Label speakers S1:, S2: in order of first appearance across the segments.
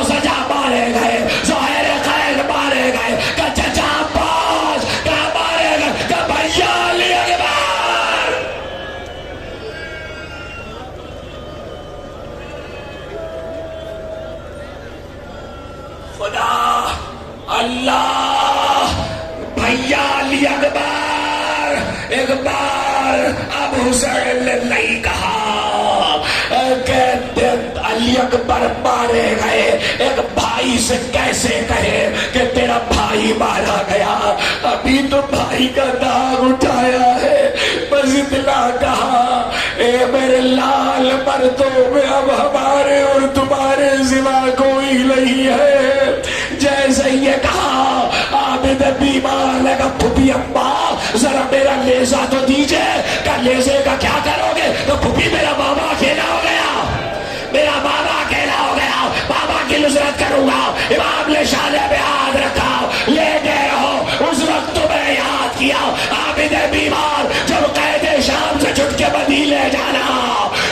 S1: सजा मारे गए, ज़ोहैर खैर मारे गए, का चचा अब्बास का मारे गए, का भैया अली अकबर। खुदा अल्लाह भैया अली अकबर एक बार अब हुसैन ने नहीं कहा कि अली अकबर मारे गए, एक भाई से कैसे कहे कि तेरा भाई मारा गया, अभी तो भाई का दाग उठाया है, बस इतना कहा ए मेरे लाल मर्दों में अब हमारे और तुम्हारे सिवा कोई नहीं है। जैसे ये कहा आबिद बीमार लगा, फूफी अम्मा जरा मेरा लेजा तो दीजिए, का लेजे का क्या करोगे, तो फूफी मेरा मामा अकेला हो गया, मेरा मामा अकेला हो गया, बाबा की नुसरत करूंगा। इमाम ने शाले पे हाथ रखा, ले गए हो, उस वक्त तुम्हें याद किया आबिद बीमार जब कैदे शाम से छुट के मदीने जाना,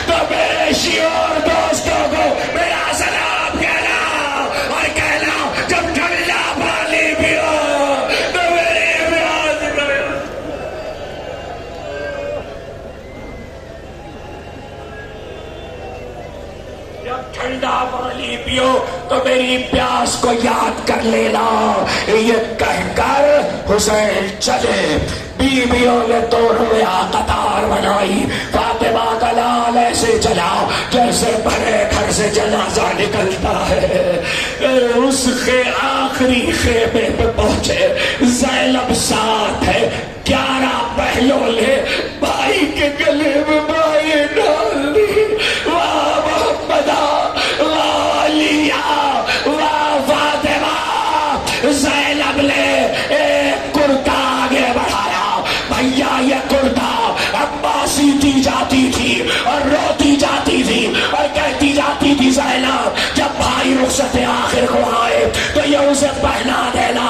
S1: तो मेरे शियोर दोस्तों को मेरा सलाम कहना और कहना जब ठंडा पानी पियो तो मेरी प्यास करो। जब ठंडा पानी पियो तो मेरी प्यास को याद कर लेना। ये कहकर हुसैन चले, बीवियों ने दोनों कतार बनाई, फातिमा का लाल ऐसे चला जैसे भरे घर से जनाजा निकलता है। उसके आखिरी खेमे पे पहुंचे, ज़ैनब साथ है, 11 पहलों ने भाई के गले में बाएं डाल दी। वाह मोहम्मदा, वाह अलिया, वाह फातिमा। ज़ैनब ने एक कुर्ता आगे बढ़ाया, भैया ये कुर्ता अम्मा सीती जाती थी और रोती जाती थी और कहती जाती थी ज़ैनब जब भाई रुखसत आखिर को आए तो ये उसे पहना देना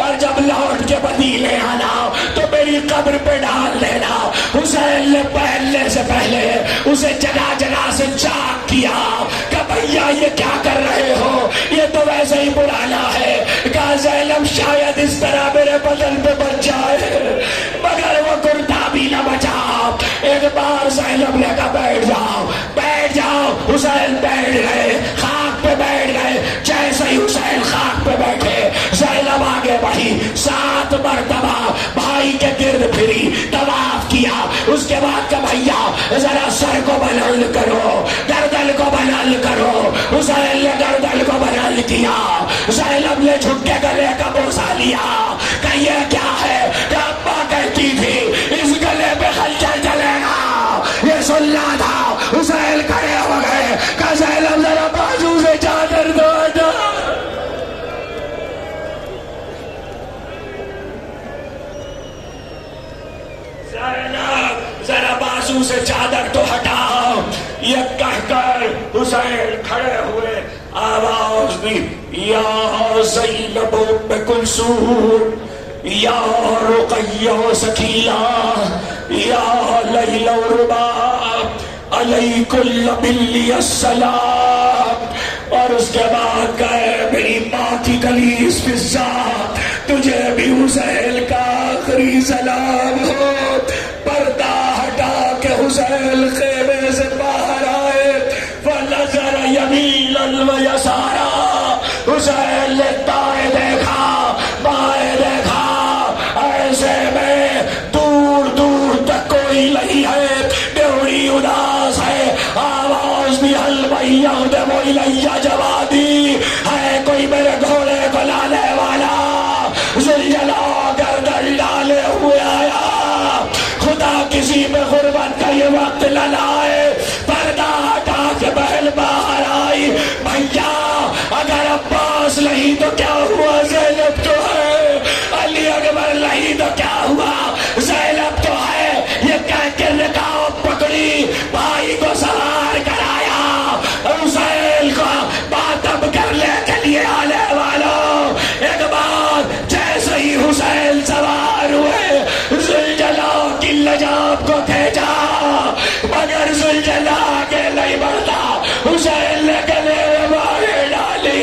S1: और जब लौट के मदीने आना तो मेरी कब्र पे डाल देना। हुसैन ने पहनने से पहले उसे जगह जगह से चाक किया कि भैया ये क्या कर रहे हो, ये तो वैसे ही पुराना है। कहा ज़ैनब शायद इस तरह मेरे बदन पे बच जाए, मगर वो कुर्ता भी न बचा। एक बार ज़ैनब ने कहा बैठ जाओ, बैठ जाओ। हुसैन बैठ गए, खाक पे बैठ गए। जैसे ही हुसैन खाक पे बैठे, ज़ैनब आगे बढ़ी, 7 मरतबा भाई के गिर्द फिरी, तवाफ किया। उसके बाद का भैया जरा सर को बुलंद करो, गर्दन को बुलंद करो। हुसैन ने गर्दन को बुलंद किया, ज़ैनब ने झुक के गले का बोसा लिया। कहिए क्या है कि अम्मा कहती थी इस गले पे खंजर चलेगा, ये सुनना था। हुसैन खड़े हो गए, कहा ज़ैनब जरा बाजू से चादर दो। जरा बाजू से चादर तो हटाओ, ये कहकर हुसैन खड़े हुए, आवाज दी या ज़ैनब उम्म कुलसूम, या रुक़य्या सकीना, या लैला रुबा अलैकुल बिल्ली अस्सलाम। और उसके बाद गए मेरी माँ की कलीस फिज़ा, तुझे भी हुसैन का आखिरी सलाम हो। पर्दा हटा के हुसैन खेमे से बाहर आए, फनज़र यमीनन व यसारा। हुसैन ने दाएं देखा, बाएं देखा, ऐसे में दूर दूर तक कोई नहीं है, बेवड़ी उदास है। आवाज भी हल भैया दे वो इलैया जवादी है, कोई मेरे घोड़े को लाने वाला। ज़ुलजला गर्दन डाले हुए आया, खुदा किसी में गुर्बत का ये वक्त न लाए। पर्दा हटा के बहन बाहर आई, भैया अगर अब्बास नहीं तो क्या हुआ, ज़ैनब तो है, अली अकबर नहीं तो क्या हुआ, ज़ैनब तो है। ये कह के निकाह पकड़ी, भाई को सवार कराया, हुसैन को मातम करने के लिए आने वालों। एक बार जैसे ही हुसैन सवार हुए, ज़ुलजला की लजाब को खींचा, मगर ज़ुलजला आगे नहीं बढ़ता। हुसैन ने गले में बाहें डाली,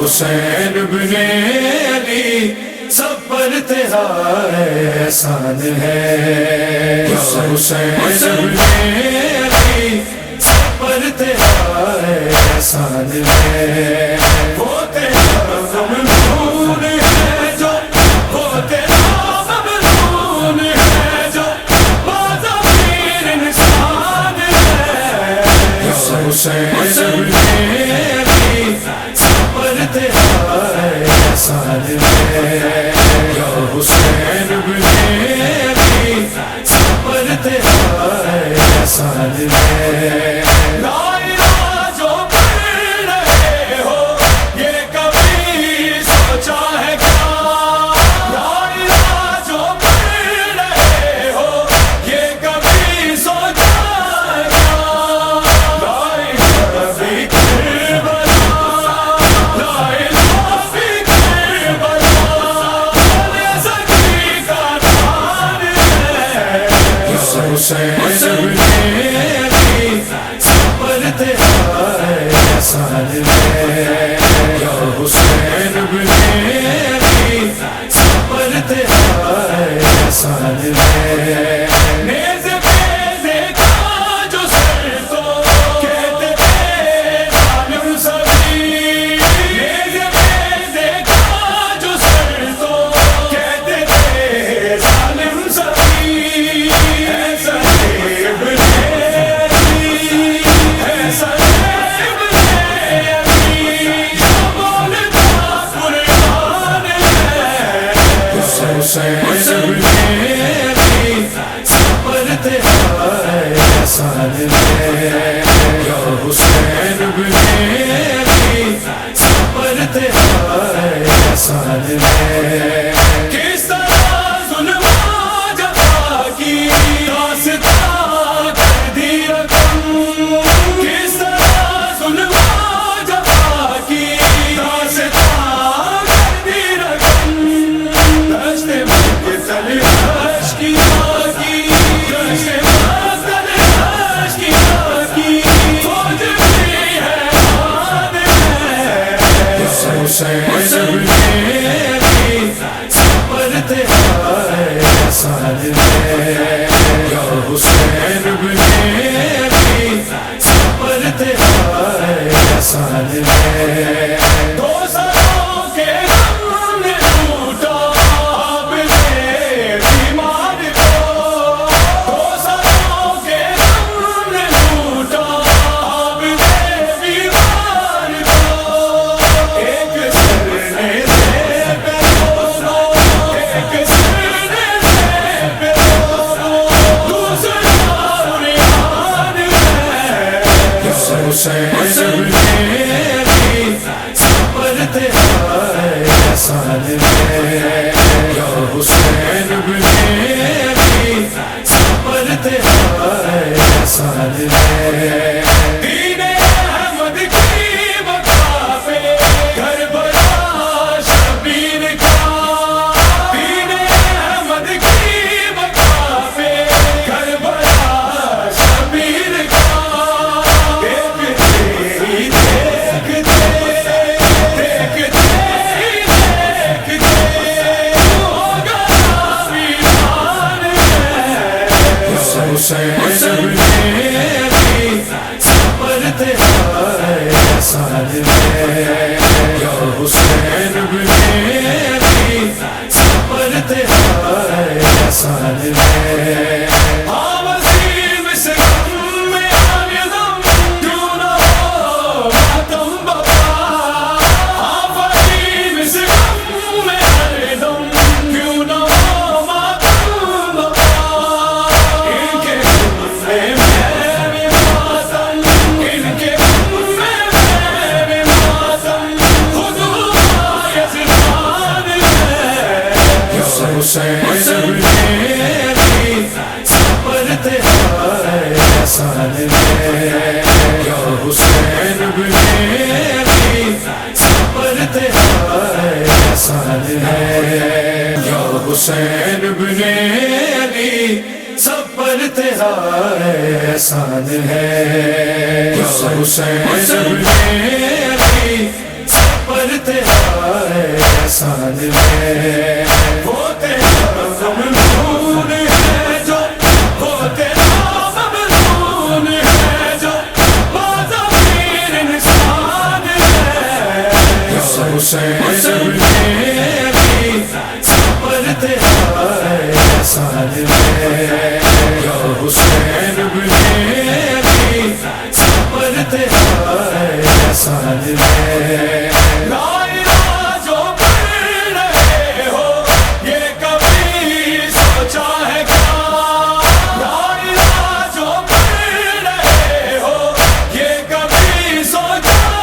S1: حسین بن علی سب پر تیرا احسان ہے، یا حسین بن علی سب پر تیرا احسان ہے، وہ تیرا ممنون ہے جو، وہ تیرا ممنون ہے جو بازمیر انسان ہے، یا حسین بن علی سب پر تیرا احسان ہے، یا حسین بن علی سب پر تیرا احسان ہے، لا الہ جو پڑھ رہے ہو یہ کبھی سوچا ہے کیا، لا الہ جو پڑھ رہے ہو یہ کبھی سوچا ہے کیا، لا الہ فی کربلا، لا الہ فی کربلا، زکی کا نام ہے، یا حسین بن علی سب پر تیرا احسان ہے، یا حسین بن علی سب پر تیرا احسان ہے، نیز پہ دیکھا جو سر تو کہتے تھے ظالم سبھی، نیز پہ دیکھا جو سر تو کہتے تھے ظالم سبھی، ایسا ابن علی، ایسا ابن علی جو بولتا قرآن ہے، حسین بن علی سب پر تیرا احسان ہے، یا حسین بن علی سب پر تیرا احسان ہے، کس طرح ظلم جفا کی داستان کر دی رقم، کس طرح ظلم جفا کی داستان کر دی رقم، دشت مقتل اشکیا کی، دشت مقتل اشکیا کی فوج بھی حیران ہے، حسین بن علی سب پر تیرا احسان ہے، یا حسین بن علی سب پر تیرا احسان ہے، دو سروں کے غم نے لوٹا اب نے بیمار کو، دو سروں کے غم نے لوٹا اب نے بیمار کو، ایک سر نے سر پہ دونوں، ایک سر نے سر پہ دونوں، دوسرا ریحان ہے، حسین بن علی سب پر تیرا احسان ہے، یا حسین بن علی سب پر تیرا احسان ہے، دین احمد کی بقا پہ کربلا شبیر کا، دین احمد کی بقا پہ کربلا شبیر کا، دیکھتے ہی دیکھتے، دیکھتے ہی دیکھتے ہوگا ویران ہے، حسین بن علی سب پر تیرا احسان ہے، یا حسین بن علی سب پر تیرا احسان ہے، ہاں وسیم سے غم میں آنے غم کیوں نہ ہو ماتم بپا، ہاں وسیم سے غم میں آنے غم کیوں نہ ہو ماتم بپا، ان کے غم میں بھی ماتم، ان کے غم میں بھی ماتم، خود ہوا یزدان ہے، حسین بن علی سب پر تیرا احسان ہے، یا حسین بن علی سب پر تیرا احسان ہے، یا حسین بن علی سب پر تیرا احسان ہے، یا حسین بن علی سب پر تیرا احسان میں وہ تیرا ممنون ہے جو وہ تیرا ممنون ہے جو بازمیر انسان ہے حسین میری صبر تیرا احسان میں حسین میری صبر تیرا احسان میں